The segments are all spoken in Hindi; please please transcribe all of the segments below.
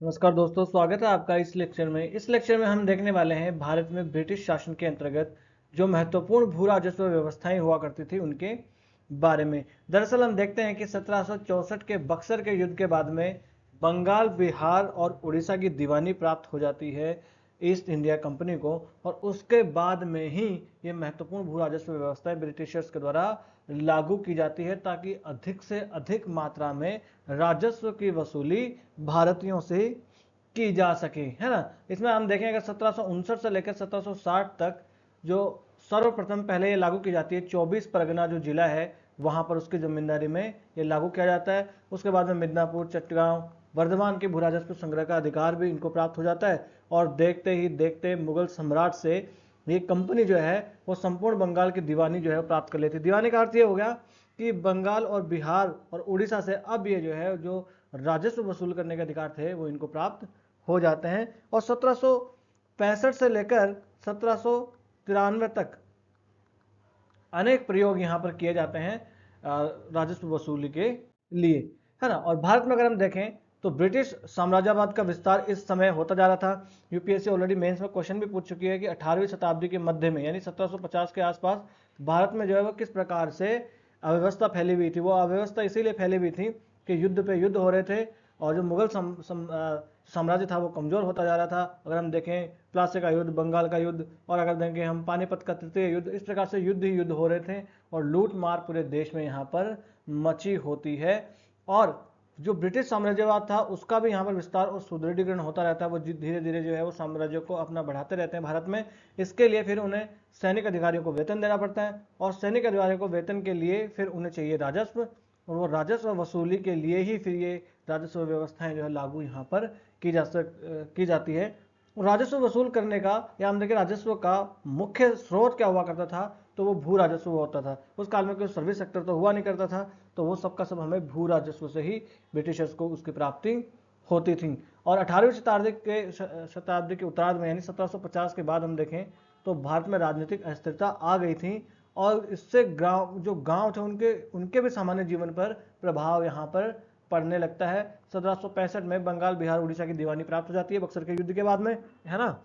नमस्कार दोस्तों, स्वागत है आपका इस लेक्चर में। इस लेक्चर में हम देखने वाले हैं भारत में ब्रिटिश शासन के अंतर्गत जो महत्वपूर्ण भू राजस्व व्यवस्थाएं हुआ करती थी उनके बारे में। दरअसल हम देखते हैं कि 1764 के बक्सर के युद्ध के बाद में बंगाल, बिहार और उड़ीसा की दीवानी प्राप्त हो जाती है ईस्ट इंडिया कंपनी को, और उसके बाद में ही ये महत्वपूर्ण भू राजस्व व्यवस्थाएं ब्रिटिशर्स के द्वारा लागू की जाती है ताकि अधिक से अधिक मात्रा में राजस्व की वसूली भारतीयों से की जा सके, है ना। इसमें हम देखें अगर 1759 से लेकर 1760 तक जो सर्वप्रथम पहले ये लागू की जाती है 24 परगना जो जिला है वहां पर उसकी जमींदारी में ये लागू किया जाता है। उसके बाद में मिदनापुर, चट्टगांव, वर्धमान के भू राजस्व संग्रह का अधिकार भी इनको प्राप्त हो जाता है। और देखते ही देखते मुगल सम्राट से ये कंपनी जो है वो संपूर्ण बंगाल की दीवानी जो है प्राप्त कर लेती है। दीवानी का अर्थ ये हो गया कि बंगाल और बिहार और उड़ीसा से अब ये जो है जो राजस्व वसूल करने के अधिकार थे वो इनको प्राप्त हो जाते हैं। और 1765 से लेकर 1793 तक अनेक प्रयोग यहाँ पर किए जाते हैं राजस्व वसूली के लिए, है ना। और भारत में अगर हम देखें तो ब्रिटिश साम्राज्यवाद का विस्तार इस समय होता जा रहा था। यूपीएससी ऑलरेडी मेंस में क्वेश्चन भी पूछ चुकी है कि 18वीं शताब्दी के मध्य में यानी 1750 के आसपास भारत में जो है वो किस प्रकार से अव्यवस्था फैली हुई थी। वो अव्यवस्था इसीलिए फैली हुई थी कि युद्ध पे युद्ध हो रहे थे और जो मुगल साम्राज्य था वो कमजोर होता जा रहा था। अगर हम देखें प्लासी का युद्ध, बंगाल का युद्ध, और अगर देखें हम पानीपत का तृतीय युद्ध, इस प्रकार से युद्ध ही युद्ध हो रहे थे और लूट मार पूरे देश में यहाँ पर मची होती है। और जो ब्रिटिश साम्राज्यवाद था उसका भी यहाँ पर विस्तार और सुदृढ़ीकरण होता रहता है। वो धीरे धीरे जो है वो साम्राज्य को अपना बढ़ाते रहते हैं भारत में। इसके लिए फिर उन्हें सैनिक अधिकारियों को वेतन देना पड़ता है और सैनिक अधिकारियों को वेतन के लिए फिर उन्हें चाहिए राजस्व, और वो राजस्व वसूली के लिए ही फिर ये राजस्व व्यवस्थाएं जो है लागू यहाँ पर की जाती है। राजस्व वसूल करने का या हम देखें राजस्व का मुख्य स्रोत क्या हुआ करता था, तो वो भू राजस्व होता था। उस काल में कोई सर्विस सेक्टर तो हुआ नहीं करता था, तो वो सबका सब हमें भू राजस्व से ही ब्रिटिशर्स को उसकी प्राप्ति होती थी। और 18वीं शताब्दी के उत्तरार्ध में यानी 1750 के बाद हम देखें तो भारत में राजनीतिक अस्थिरता आ गई थी और इससे गांव थे उनके उनके भी सामान्य जीवन पर प्रभाव यहाँ पर पड़ने लगता है। 1765 में बंगाल, बिहार, उड़ीसा की दीवानी प्राप्त हो जाती है बक्सर के युद्ध के बाद में, है ना।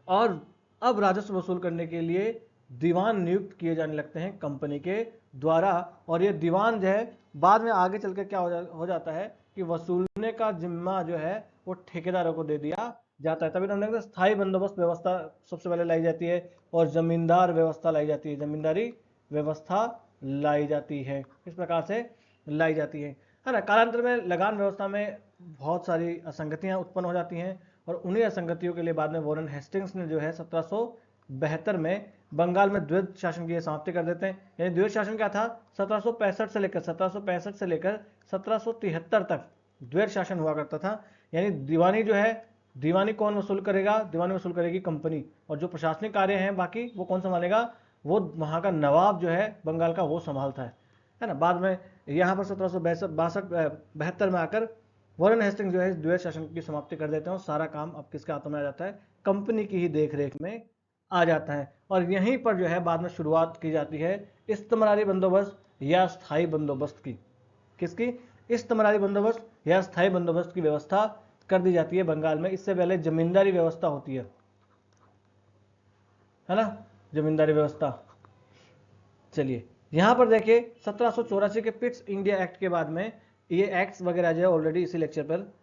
और अब राजस्व वसूल करने के लिए दीवान नियुक्त किए जाने लगते हैं कंपनी के द्वारा। और ये दीवान जो है बाद में आगे चलकर क्या हो जाता है कि वसूलने का जिम्मा जो है वो ठेकेदारों को दे दिया जाता है। तभी तो हम देखते हैं स्थायी बंदोबस्त व्यवस्था सबसे पहले लाई जाती है और जमींदार व्यवस्था लाई जाती है, जमींदारी व्यवस्था लाई जाती है। इस प्रकार से लाई जाती है ना। कालांतर में लगान व्यवस्था में बहुत सारी असंगतियां उत्पन्न हो जाती हैं और उन्हीं असंगतियों के लिए बाद में वॉरेन हेस्टिंग्स ने जो है 1772 में बंगाल में द्वैध शासन की समाप्ति कर देते हैं। यानी द्वैध शासन क्या था, 1765 से लेकर 1773 तक द्वैध शासन हुआ करता था। यानी दीवानी जो है, दीवानी कौन वसूल करेगा, दीवानी वसूल करेगी कंपनी, और जो प्रशासनिक कार्य हैं बाकी वो कौन संभालेगा, वो वहां का नवाब जो है बंगाल का वो संभालता है ना। बाद में यहाँ पर 1772 में आकर वॉरेन हेस्टिंग्स जो है द्वैध शासन की समाप्ति कर देते हैं और सारा काम अब किसके हाथों में आ जाता है, कंपनी की ही देखरेख में आ जाता है। और यहीं पर जो है बाद में शुरुआत की जाती है इस्तमरारी बंदोबस्त या स्थायी बंदोबस्त की। किसकी, इस्तमरारी बंदोबस्त या स्थायी बंदोबस्त की व्यवस्था कर दी जाती है बंगाल में। इससे पहले जमींदारी व्यवस्था होती है ना, जमींदारी व्यवस्था। चलिए यहां पर देखिए 1784 के पिट्स इंडिया एक्ट के बाद में ये एक्ट्स वगैरह जो है ऑलरेडी इसी लेक्चर पर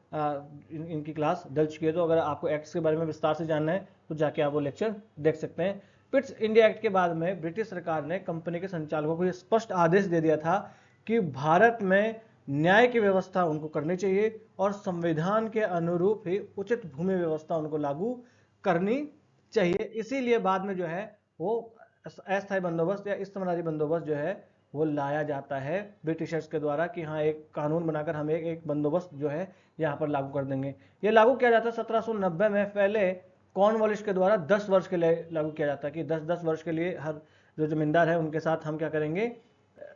इनकी क्लास डल चुकी है। तो अगर आपको एक्ट्स के बारे में विस्तार से जानना है तो जाके आप वो लेक्चर देख सकते हैं। पिट्स इंडिया एक्ट के बाद में ब्रिटिश सरकार ने कंपनी के संचालकों को यह स्पष्ट आदेश दे दिया था कि भारत में न्याय की व्यवस्था उनको करनी चाहिए और संविधान के अनुरूप ही उचित भूमि व्यवस्था उनको लागू करनी चाहिए। इसीलिए बाद में जो है वो अस्थायी बंदोबस्त या इस्तमरारी बंदोबस्त जो है वो लाया जाता है ब्रिटिशर्स के द्वारा कि हाँ एक कानून बनाकर हम एक बंदोबस्त जो है यहाँ पर लागू कर देंगे। ये लागू किया जाता है 1790 में। पहले कॉर्नवालिस के द्वारा 10 वर्ष के लिए लागू किया जाता है कि 10-10 वर्ष के लिए हर जो जमींदार है उनके साथ हम क्या करेंगे,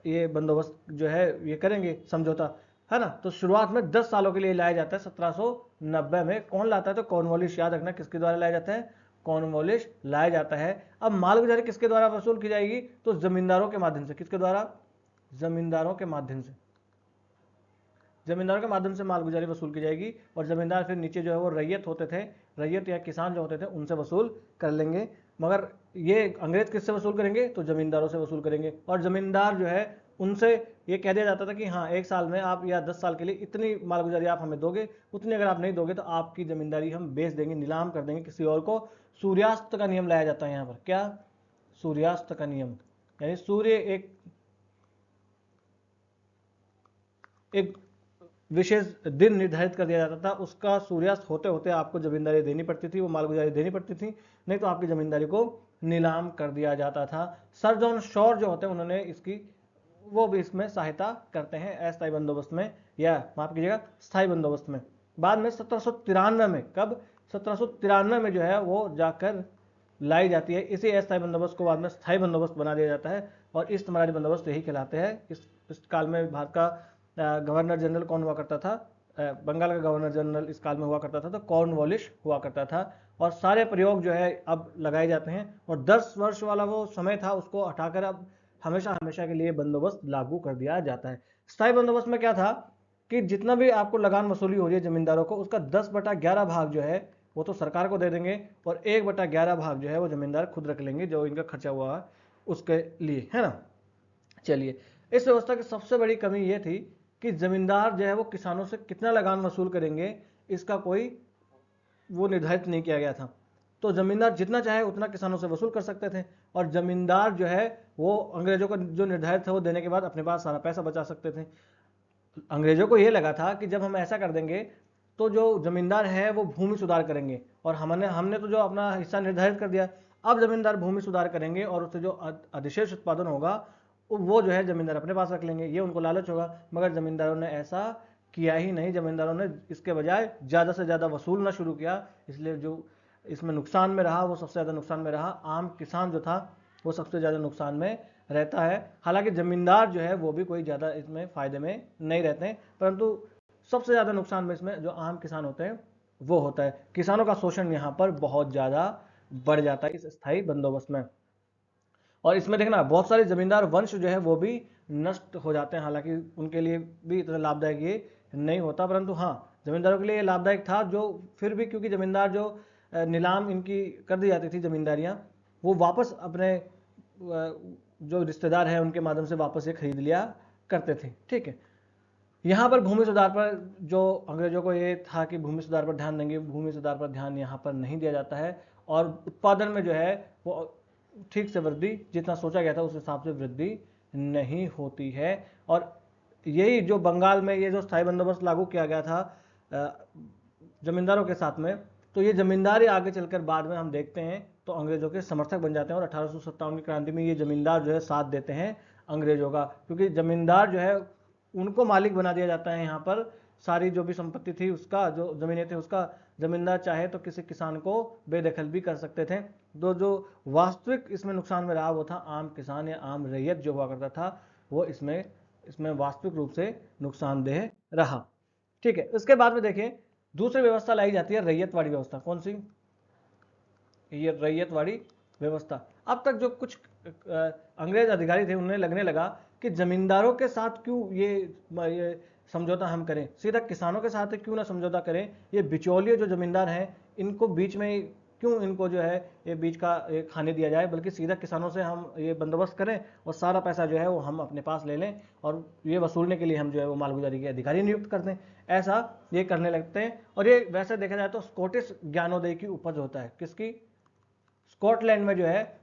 ये बंदोबस्त जो है ये करेंगे, समझौता, है ना। तो शुरुआत में 10 सालों के लिए लाया जाता है 1790 में। कौन लाता है, तो कॉर्नवालिस, याद रखना किसके द्वारा लाया जाता है, कॉर्नवालिस लाया जाता है। अब मालगुजारी किसके द्वारा वसूल की जाएगी, तो जमींदारों के माध्यम से। किसके द्वारा, जमींदारों के माध्यम से। जमींदारों के माध्यम से मालगुजारी वसूल की जाएगी और जमींदार फिर नीचे जो है वो रैयत होते थे, रैयत या किसान जो होते थे उनसे वसूल कर लेंगे। मगर ये अंग्रेज किससे वसूल करेंगे? तो जमींदारों से वसूल करेंगे। और जमींदार जो है उनसे ये कह दिया जाता था कि हाँ 1 साल में आप या 10 साल के लिए इतनी मालगुजारी आप हमें दोगे, उतनी अगर आप नहीं दोगे तो आपकी जमींदारी हम बेच देंगे, नीलाम कर देंगे किसी और को। सूर्यास्त का नियम लाया जाता है यहाँ पर। क्या? सूर्यास्त का नियम, यानी सूर्य एक विशेष दिन निर्धारित कर दिया जाता था, उसका सूर्यास्त होते होते आपको जमींदारी देनी पड़ती थी, वो मालगुजारी देनी पड़ती थी, नहीं तो आपकी जमींदारी को नीलाम कर दिया जाता था। सर जॉन शॉर जो होते हैं उन्होंने इसकी वो भी इसमें सहायता करते हैं अस्थायी बंदोबस्त में, या माफ कीजिएगा स्थायी बंदोबस्त में। बाद में 1793 में, कब? 1793 में जो है वो जाकर लाई जाती है। इसी अस्थायी बंदोबस्त को बाद में स्थायी बंदोबस्त बना दिया जाता है और इस तमरारी बंदोबस्त यही कहलाते हैं। इस काल में भारत का गवर्नर जनरल कौन हुआ करता था? बंगाल का गवर्नर जनरल इस काल में हुआ करता था तो कॉर्नवालिस हुआ करता था। और सारे प्रयोग जो है अब लगाए जाते हैं और 10 वर्ष वाला वो समय था उसको हटाकर अब हमेशा हमेशा के लिए बंदोबस्त लागू कर दिया जाता है। स्थायी बंदोबस्त में क्या था कि जितना भी आपको लगान वसूली हो रही है जमींदारों को, उसका 10/11 भाग जो है वो तो सरकार को दे देंगे और 1/11 भाग जो है वो जमींदार खुद रख लेंगे, जो इनका खर्चा हुआ है उसके लिए, है ना। चलिए, इस व्यवस्था की सबसे बड़ी कमी ये थी कि जमींदार जो है वो किसानों से कितना लगान वसूल करेंगे इसका कोई वो निर्धारित नहीं किया गया था। तो जमींदार जितना चाहे उतना किसानों से वसूल कर सकते थे और जमींदार जो है वो अंग्रेजों का जो निर्धारित था वो देने के बाद अपने पास सारा पैसा बचा सकते थे। अंग्रेजों को ये लगा था कि जब हम ऐसा कर देंगे तो जो जमींदार है वो भूमि सुधार करेंगे और हमने तो जो अपना हिस्सा निर्धारित कर दिया, अब जमींदार भूमि सुधार करेंगे और उससे जो अधिशेष उत्पादन होगा वो जो है जमींदार अपने पास रख लेंगे, ये उनको लालच होगा। मगर जमींदारों ने ऐसा किया ही नहीं, जमींदारों ने इसके बजाय ज़्यादा से ज़्यादा वसूलना शुरू किया। इसलिए जो इसमें नुकसान में रहा वो सबसे ज़्यादा नुकसान में रहा आम किसान जो था वो सबसे ज़्यादा नुकसान में रहता है। हालांकि जमींदार जो है वो भी कोई ज़्यादा इसमें फ़ायदे में नहीं रहते हैं, परंतु सबसे ज़्यादा नुकसान में इसमें जो आम किसान होते हैं वो होता है। किसानों का शोषण यहाँ पर बहुत ज़्यादा बढ़ जाता है इस स्थायी बंदोबस्त में। और इसमें देखना बहुत सारे जमींदार वंश जो है वो भी नष्ट हो जाते हैं, हालांकि उनके लिए भी इतना लाभदायक ये नहीं होता, परंतु हाँ जमींदारों के लिए लाभदायक था। जो फिर भी क्योंकि जमींदार जो नीलाम इनकी कर दी जाती थी जमींदारियां, वो वापस अपने जो रिश्तेदार है उनके माध्यम से वापस ये खरीद लिया करते थे। ठीक है, यहाँ पर भूमि सुधार पर जो अंग्रेजों को ये था कि भूमि सुधार पर ध्यान देंगे, भूमि सुधार पर ध्यान यहाँ पर नहीं दिया जाता है और उत्पादन में जो है वो ठीक से वृद्धि जितना सोचा गया था उस हिसाब से वृद्धि नहीं होती है। और यही जो बंगाल में ये जो स्थायी बंदोबस्त लागू किया गया था जमींदारों के साथ में, तो ये जमींदार ही आगे चलकर बाद में हम देखते हैं तो अंग्रेजों के समर्थक बन जाते हैं और 1857 की क्रांति में ये जमींदार जो है साथ देते हैं अंग्रेजों का, क्योंकि जमींदार जो है उनको मालिक बना दिया जाता है। यहाँ पर सारी जो भी संपत्ति थी उसका, जो जमीनें थी उसका, जमींदार चाहे तो किसी किसान को बेदखल भी कर सकते थे। जो वास्तविक इसमें नुकसान में रहा वो था आम किसान या आम रैयत जो हुआ करता था, वो इसमें वास्तविक रूप से नुकसानदेह रहा। ठीक है, उसके बाद में देखिए दूसरी व्यवस्था लाई जाती है रैयतवाड़ी व्यवस्था। कौन सी? ये रैयतवाड़ी व्यवस्था। अब तक जो कुछ अंग्रेज अधिकारी थे उन्हें लगने लगा कि जमींदारों के साथ क्यों ये समझौता हम करें, सीधा किसानों के साथ क्यों ना समझौता करें। ये बिचौलिए जो जमींदार हैं इनको बीच में क्यों इनको जो है ये बीच का खाने दिया जाए, बल्कि सीधा किसानों से हम ये बंदोबस्त करें और सारा पैसा जो है वो हम अपने पास ले लें और ये वसूलने के लिए हम जो है वो मालगुजारी के अधिकारी नियुक्त कर दें। ऐसा ये करने लगते हैं और ये वैसे देखा जाए तो स्कॉटिश ज्ञानोदय की उपज होता है। किसकी? स्कॉटलैंड में जो है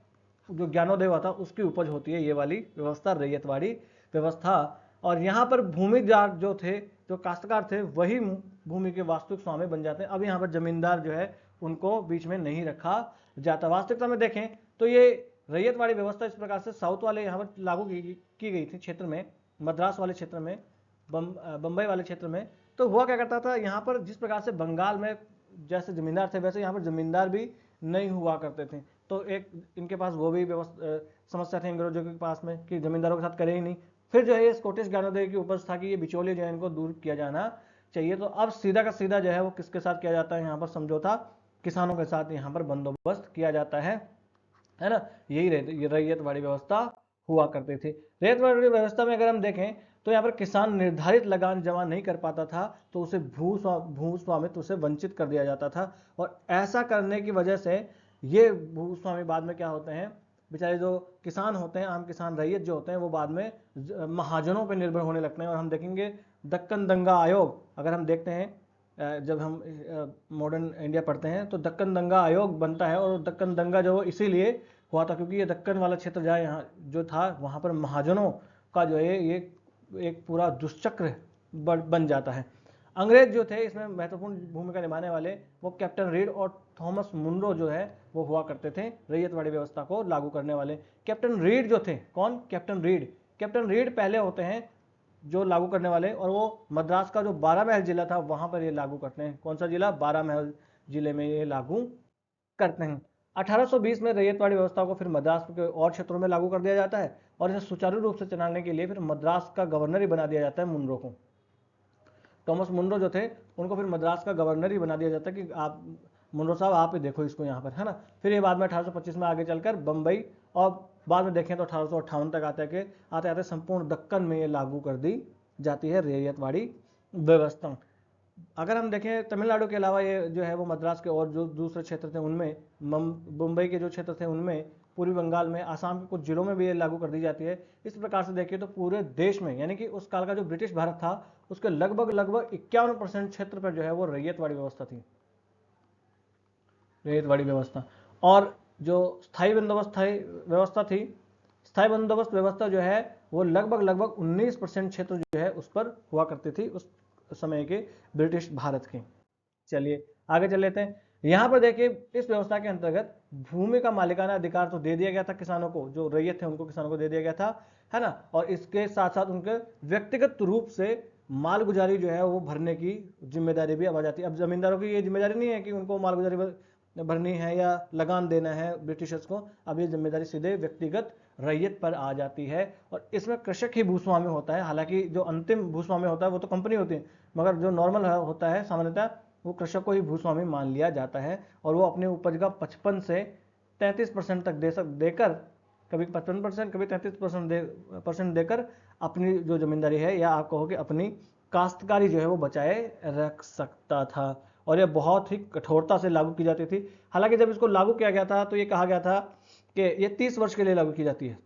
जो ज्ञानोदय हुआ था उसकी उपज होती है ये वाली व्यवस्था, रैयतवाड़ी व्यवस्था। और यहाँ पर भूमिदार जो थे, जो काश्तकार थे, वही भूमि के वास्तविक स्वामी बन जाते हैं। अब यहाँ पर जमींदार जो है उनको बीच में नहीं रखा जाता। वास्तविकता में देखें तो ये रैयतवाड़ी व्यवस्था इस प्रकार से साउथ वाले यहाँ पर लागू की गई थी क्षेत्र में, मद्रास वाले क्षेत्र में, बम्बई वाले क्षेत्र में। तो हुआ क्या करता था, यहाँ पर जिस प्रकार से बंगाल में जैसे जमींदार थे वैसे यहाँ पर जमींदार भी नहीं हुआ करते थे। तो एक इनके पास वो भी व्यवस्था समस्या थी अंग्रेजों के पास में कि जमींदारों के साथ करे ही नहीं। फिर जो है ये स्कॉटिश ज्ञानोदय की उपज था कि ये बिचौलिए जो है इनको दूर किया जाना चाहिए। तो अब सीधा का सीधा जो है वो किसके साथ किया जाता है, यहाँ पर समझौता किसानों के साथ यहाँ पर बंदोबस्त किया जाता है ना। यही रैयतवाड़ी व्यवस्था हुआ करती थी। रैयतवाड़ी व्यवस्था में अगर हम देखें तो यहाँ पर किसान निर्धारित लगान जमा नहीं कर पाता था तो उसे भू स्वामित्व से वंचित कर दिया जाता था। और ऐसा करने की वजह से ये भूस्वामी बाद में क्या होते हैं, बेचारे जो किसान होते हैं, आम किसान रैयत जो होते हैं, वो बाद में महाजनों पर निर्भर होने लगते हैं। और हम देखेंगे दक्कन दंगा आयोग, अगर हम देखते हैं जब हम मॉडर्न इंडिया पढ़ते हैं तो दक्कन दंगा आयोग बनता है। और दक्कन दंगा जो इसीलिए हुआ था क्योंकि ये दक्कन वाला क्षेत्र जहाँ यहाँ जो था वहाँ पर महाजनों का जो है ये एक पूरा दुष्चक्र बन जाता है। अंग्रेज जो थे इसमें महत्वपूर्ण भूमिका निभाने वाले वो कैप्टन रीड और थॉमस मुनरो जो है वो हुआ करते थे रैयतवाड़ी व्यवस्था को लागू करने वाले। कैप्टन रीड जो थे, कौन? Captain read. कैप्टन रीड पहले होते हैं जो लागू करने वाले, और वो मद्रास का जो 12 महल जिला था वहां पर ये लागू करते हैं। कौन सा जिला? 12 महल जिले में ये लागू करते हैं। 1820 में रैयतवाड़ी व्यवस्था को फिर मद्रास के और क्षेत्रों में लागू कर दिया जाता है और इसे सुचारू रूप से चलाने के लिए फिर मद्रास का गवर्नर ही बना दिया जाता है मुनरो को। थॉमस मुनरो जो थे उनको फिर मद्रास का गवर्नर ही बना दिया जाता है कि आप मुनरो साहब आप ही देखो इसको यहाँ पर, है ना। फिर ये बाद में 1825 में आगे चलकर बम्बई और बाद में देखें तो 1858 तक आते आते संपूर्ण दक्कन में ये लागू कर दी जाती है रैयतवाड़ी व्यवस्था। अगर हम देखें तमिलनाडु के अलावा ये जो है वो मद्रास के और जो दूसरे क्षेत्र थे उनमें, मुंबई के जो क्षेत्र थे उनमें, पूर्वी बंगाल में, आसाम के कुछ जिलों में भी ये लागू कर दी जाती है। इस प्रकार से देखिए तो पूरे देश में, यानी कि उस काल का जो ब्रिटिश भारत था उसके लगभग 51% क्षेत्र पर जो है वो रैयतवाड़ी व्यवस्था थी, रैयतवाड़ी व्यवस्था। और जो स्थायी बंदोबस्त व्यवस्था थी, स्थायी बंदोबस्त व्यवस्था जो है वो लगभग 19% क्षेत्र जो है उस पर हुआ करती थी उस समय के ब्रिटिश भारत के। चलिए आगे चल लेते हैं। यहां पर देखिए इस व्यवस्था के अंतर्गत भूमि का मालिकाना अधिकार तो दे दिया गया था किसानों को, जो रैयत थे उनको किसानों को दे दिया गया था, है ना। और इसके साथ साथ उनके व्यक्तिगत रूप से मालगुजारी जो है वो भरने की जिम्मेदारी भी अब आ जाती है। अब जमींदारों की ये जिम्मेदारी नहीं है कि उनको मालगुजारी भरनी है या लगान देना है ब्रिटिशर्स को, अब ये जिम्मेदारी सीधे व्यक्तिगत रैयत पर आ जाती है। और इसमें कृषक ही भूस्वामी होता है, हालांकि जो अंतिम भूस्वामी होता है वो तो कंपनी होती है, मगर जो नॉर्मल होता है सामान्यतः वो कृषक को ही भूस्वामी मान लिया जाता है। और वो अपनी उपज का 55 से 33% तक देकर, कभी 55% कभी 33% देकर अपनी जो जमींदारी है या आप कहो कि अपनी काश्तकारी जो है वो बचाए रख सकता था। और यह बहुत ही कठोरता से लागू की जाती थी। हालांकि जब इसको लागू किया गया था तो ये कहा गया था कि ये 30 वर्ष के लिए लागू की जाती है,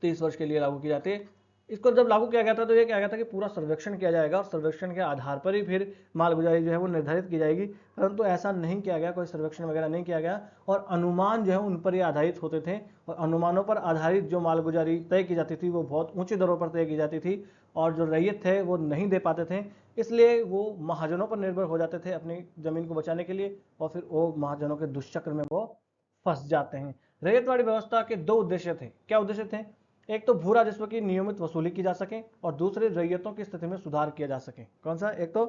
30 वर्ष के लिए लागू की जाती है। इसको जब लागू किया गया था तो ये कहा गया था कि पूरा सर्वेक्षण किया जाएगा और सर्वेक्षण के आधार पर ही फिर मालगुजारी जो है वो निर्धारित की जाएगी, परंतु ऐसा नहीं किया गया, कोई सर्वेक्षण वगैरह नहीं किया गया। और अनुमान जो है उन पर ही आधारित होते थे और अनुमानों पर आधारित जो मालगुजारी तय की जाती थी वो बहुत ऊंची दरों पर तय की जाती थी और जो रैयत थे वो नहीं दे पाते थे, इसलिए वो महाजनों पर निर्भर हो जाते थे अपनी जमीन को बचाने के लिए और फिर वो महाजनों के दुष्चक्र में वो फंस जाते हैं। रैयतवाड़ी व्यवस्था के दो उद्देश्य थे। क्या उद्देश्य थे? एक तो भू राजस्व की नियमित वसूली की जा सके और दूसरे रैयतों की स्थिति में सुधार किया जा सके। कौन सा? एक तो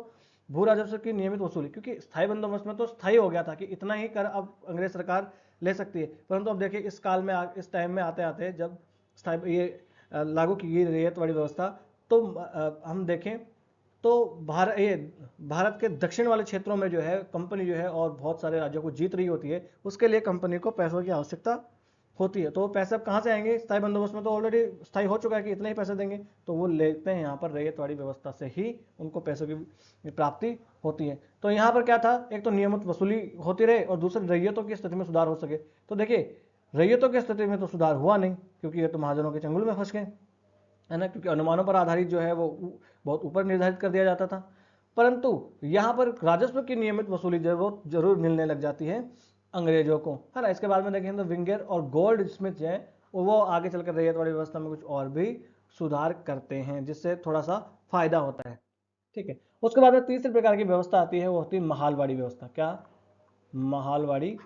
भू राजस्व की नियमित वसूली, क्योंकि स्थायी बंदोबस्त में तो स्थायी हो गया था कि इतना ही कर अब अंग्रेज सरकार ले सकती है, परंतु अब देखिए इस काल में इस टाइम में आते आते जब स्थायी ये लागू की गई रैयतवाड़ी व्यवस्था, तो हम देखें तो भारत के दक्षिण वाले क्षेत्रों में जो है कंपनी जो है और बहुत सारे राज्यों को जीत रही होती है, उसके लिए कंपनी को पैसों की आवश्यकता होती है। तो पैसे अब कहाँ से आएंगे? स्थायी बंदोबस्त में तो ऑलरेडी स्थायी हो चुका है कि इतने ही पैसे देंगे, तो वो लेते हैं यहाँ पर रैयतवाड़ी व्यवस्था से ही उनको पैसों की प्राप्ति होती है। तो यहाँ पर क्या था, एक तो नियमित वसूली होती रहे और दूसरे रैयतों की स्थिति में सुधार हो सके। तो देखिए रैयतों की स्थिति में तो सुधार हुआ नहीं क्योंकि ये तो महाजनों के चंगुल में फंस गए, है ना, क्योंकि अनुमानों पर आधारित जो है वो बहुत ऊपर निर्धारित कर दिया जाता था। परंतु यहाँ पर राजस्व की नियमित वसूली जरूर मिलने लग जाती है अंग्रेजों को, है ना। इसके बाद में देखें तो विंगर और गोल्ड स्मिथ जो है वो आगे चलकर रैयतवाड़ी व्यवस्था में कुछ और भी सुधार करते हैं जिससे थोड़ा सा फायदा होता है, ठीक है। उसके बाद में तीसरी प्रकार की व्यवस्था आती है, वो होती है महालवाड़ी व्यवस्था। क्या? महालवाड़ी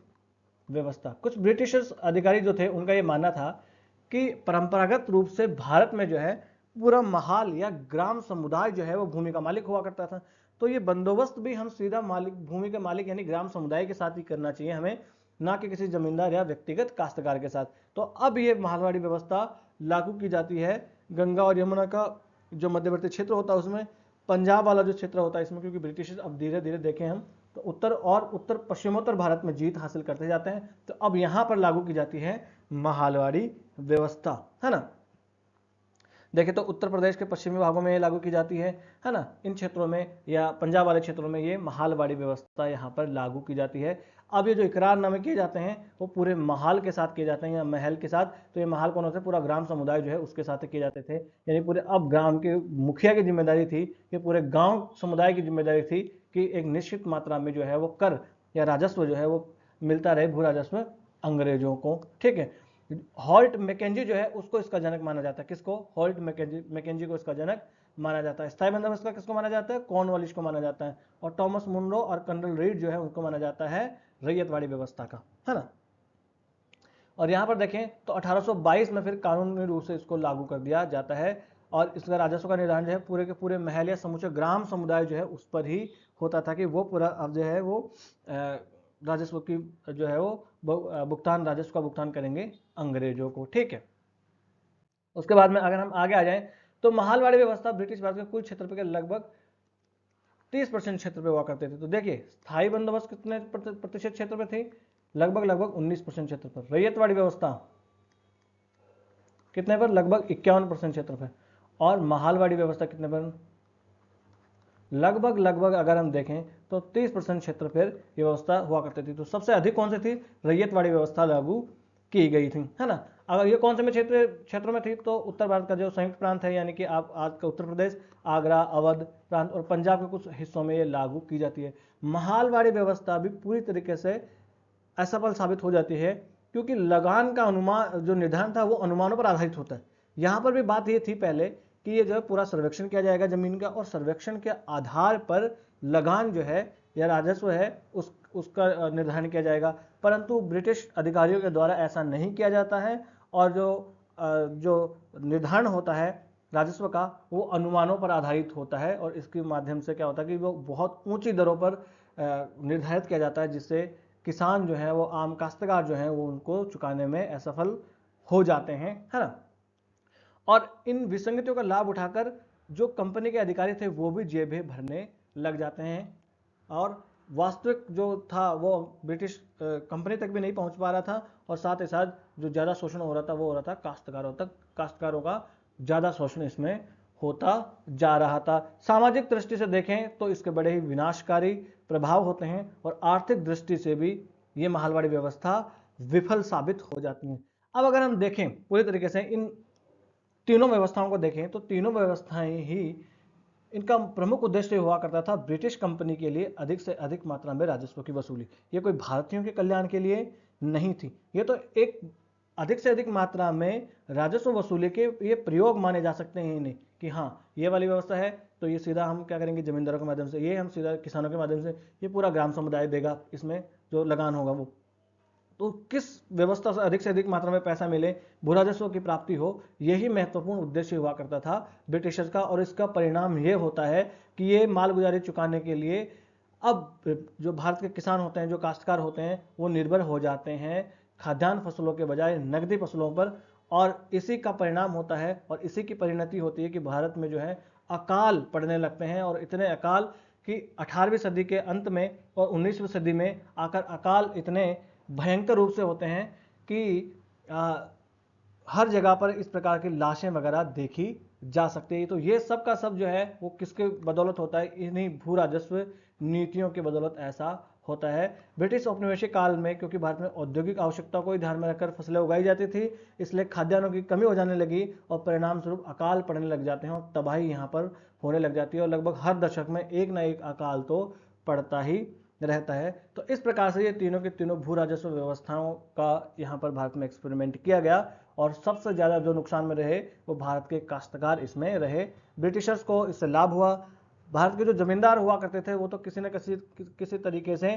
व्यवस्था। कुछ ब्रिटिशर्स अधिकारी जो थे उनका ये मानना था कि परंपरागत रूप से भारत में जो है पूरा महाल या ग्राम समुदाय जो है वो भूमि का मालिक हुआ करता था, तो ये बंदोबस्त भी हम सीधा भूमि के मालिक यानी ग्राम समुदाय के साथ ही करना चाहिए हमें, ना कि किसी जमींदार या व्यक्तिगत काश्तकार के साथ। तो अब ये महालवाड़ी व्यवस्था लागू की जाती है गंगा और यमुना का जो मध्यवर्ती क्षेत्र होता है उसमें, पंजाब वाला जो क्षेत्र होता है इसमें, क्योंकि ब्रिटिश अब धीरे धीरे देखें हम तो उत्तर पश्चिमोत्तर भारत में जीत हासिल करते जाते हैं, तो अब यहां पर लागू की जाती है महालवाड़ी व्यवस्था, है ना। देखें तो उत्तर प्रदेश के पश्चिमी भागों में ये लागू की जाती है ना, इन क्षेत्रों में या पंजाब वाले क्षेत्रों में ये महालवाड़ी व्यवस्था यहाँ पर लागू की जाती है। अब ये जो इकरारनामे किए जाते हैं वो पूरे महाल के साथ किए जाते हैं या महल के साथ। तो ये महाल कौन होते हैं, पूरा ग्राम समुदाय जो है उसके साथ किए जाते थे, यानी पूरे अब ग्राम के मुखिया की जिम्मेदारी थी, ये पूरे गांव समुदाय की जिम्मेदारी थी कि एक निश्चित मात्रा में जो है वो कर या राजस्व जो है वो मिलता रहे, भू राजस्व अंग्रेजों को। ठीक है, हॉल्ट मैकेंजी जो है उसको इसका जनक माना जाता है। किसको? हॉल्ट मैकेंजी को इसका जनक माना जाता है। स्थायी बंदोबस्त का किसको माना जाता है? कॉर्नवालिस को माना जाता है। और टॉमस मुनरो और कर्नल रीड जो है उनको माना जाता है रैयतवाड़ी व्यवस्था का, है ना। और यहाँ पर देखें तो 1822 में फिर कानूनी रूप से इसको लागू कर दिया जाता है और इसका राजस्व का निर्धारण जो है पूरे के पूरे महल या समूचे ग्राम समुदाय जो है उस पर ही होता था कि वो पूरा अब जो है वो राजस्व की जो है वो भुगतान, राजस्व का भुगतान करेंगे अंग्रेजों को। ठीक है, उसके बाद में अगर हम आगे आ जाएं तो महालवाड़ी व्यवस्था ब्रिटिश भारत के कुल क्षेत्र के लगभग 30% क्षेत्र पे हुआ करते थे। तो देखिए स्थायी बंदोबस्त कितने प्रतिशत क्षेत्र पे थी? लगभग 19% क्षेत्र पर। रैयतवाड़ी व्यवस्था कितने पर? लगभग 51% क्षेत्र पर। और महालवाड़ी व्यवस्था कितने पर? लगभग अगर हम देखें तो 30% क्षेत्र पर व्यवस्था हुआ करती थी। तो सबसे अधिक कौन सी थी? रैयतवाड़ी व्यवस्था लागू की गई थी, है ना। अगर ये कौन से में क्षेत्रों में थी तो उत्तर भारत का जो संयुक्त प्रांत है, यानी कि आप आज का उत्तर प्रदेश, आगरा, अवध प्रांत और पंजाब के कुछ हिस्सों में ये लागू की जाती है। महालवाड़ी व्यवस्था भी पूरी तरीके से असफल साबित हो जाती है क्योंकि लगान का अनुमान जो निर्धारण था वो अनुमानों पर आधारित होता है। यहाँ पर भी बात ये थी पहले कि ये जो है पूरा सर्वेक्षण किया जाएगा जमीन का और सर्वेक्षण के आधार पर लगान जो है या राजस्व है उसका निर्धारण किया जाएगा, परंतु ब्रिटिश अधिकारियों के द्वारा ऐसा नहीं किया जाता है और जो निर्धारण होता है राजस्व का वो अनुमानों पर आधारित होता है और इसके माध्यम से क्या होता है कि वो बहुत ऊंची दरों पर निर्धारित किया जाता है, जिससे किसान जो है वो आम काश्तकार जो है वो उनको चुकाने में असफल हो जाते हैं, है ना। और इन विसंगतियों का लाभ उठाकर जो कंपनी के अधिकारी थे वो भी जेबें भरने लग जाते हैं और वास्तविक जो था वो ब्रिटिश कंपनी तक भी नहीं पहुंच पा रहा था और साथ ही साथ जो ज़्यादा शोषण हो रहा था वो हो रहा था काश्तकारों तक। काश्तकारों का ज़्यादा शोषण इसमें होता जा रहा था। सामाजिक दृष्टि से देखें तो इसके बड़े ही विनाशकारी प्रभाव होते हैं और आर्थिक दृष्टि से भी ये महालवाड़ी व्यवस्था विफल साबित हो जाती है। अब अगर हम देखें पूरी तरीके से इन तीनों व्यवस्थाओं को देखें तो तीनों व्यवस्थाएं ही इनका प्रमुख उद्देश्य हुआ करता था ब्रिटिश कंपनी के लिए अधिक से अधिक मात्रा में राजस्व की वसूली। ये कोई भारतीयों के कल्याण के लिए नहीं थी, ये तो एक अधिक से अधिक मात्रा में राजस्व वसूली के ये प्रयोग माने जा सकते हैं इन्हें कि हाँ ये वाली व्यवस्था है तो ये सीधा हम क्या करेंगे जमींदारों के माध्यम से, ये हम सीधा किसानों के माध्यम से, ये पूरा ग्राम समुदाय देगा, इसमें जो लगान होगा वो। तो किस व्यवस्था से अधिक मात्रा में पैसा मिले, भू राजस्व की प्राप्ति हो, यही महत्वपूर्ण उद्देश्य हुआ करता था ब्रिटिशर्स का। और इसका परिणाम ये होता है कि ये मालगुजारी चुकाने के लिए अब जो भारत के किसान होते हैं, जो काश्तकार होते हैं, वो निर्भर हो जाते हैं खाद्यान्न फसलों के बजाय नकदी फसलों पर। और इसी का परिणाम होता है और इसी की परिणति होती है कि भारत में जो है अकाल पड़ने लगते हैं और इतने अकाल कि 18वीं सदी के अंत में और 19वीं सदी में आकर अकाल इतने भयंकर रूप से होते हैं कि हर जगह पर इस प्रकार की लाशें वगैरह देखी जा सकती है। तो ये सब का सब जो है वो किसके बदौलत होता है? इन्हीं भू राजस्व नीतियों के बदौलत ऐसा होता है। ब्रिटिश औपनिवेशिक काल में क्योंकि भारत में औद्योगिक आवश्यकता को ध्यान में रखकर फसलें उगाई जाती थी, इसलिए खाद्यान्नों की कमी हो जाने लगी और परिणाम स्वरूप अकाल पड़ने लग जाते हैं और तबाही यहाँ पर होने लग जाती है और लगभग हर दशक में एक ना एक अकाल तो पड़ता ही रहता है। तो इस प्रकार से ये तीनों के तीनों भू राजस्व व्यवस्थाओं का यहाँ पर भारत में एक्सपेरिमेंट किया गया और सबसे ज़्यादा जो नुकसान में रहे वो भारत के काश्तकार इसमें रहे। ब्रिटिशर्स को इससे लाभ हुआ। भारत के जो जमींदार हुआ करते थे वो तो किसी न किसी तरीके से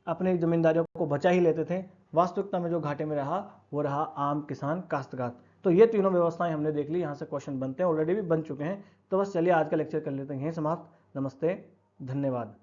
अपनी जमींदारियों को बचा ही लेते थे। वास्तविकता में जो घाटे में रहा वो रहा आम किसान काश्तकार। तो ये तीनों व्यवस्थाएं हमने देख ली, यहाँ से क्वेश्चन बनते हैं, ऑलरेडी भी बन चुके हैं। तो बस चलिए आज का लेक्चर कर लेते हैं समाप्त। नमस्ते, धन्यवाद।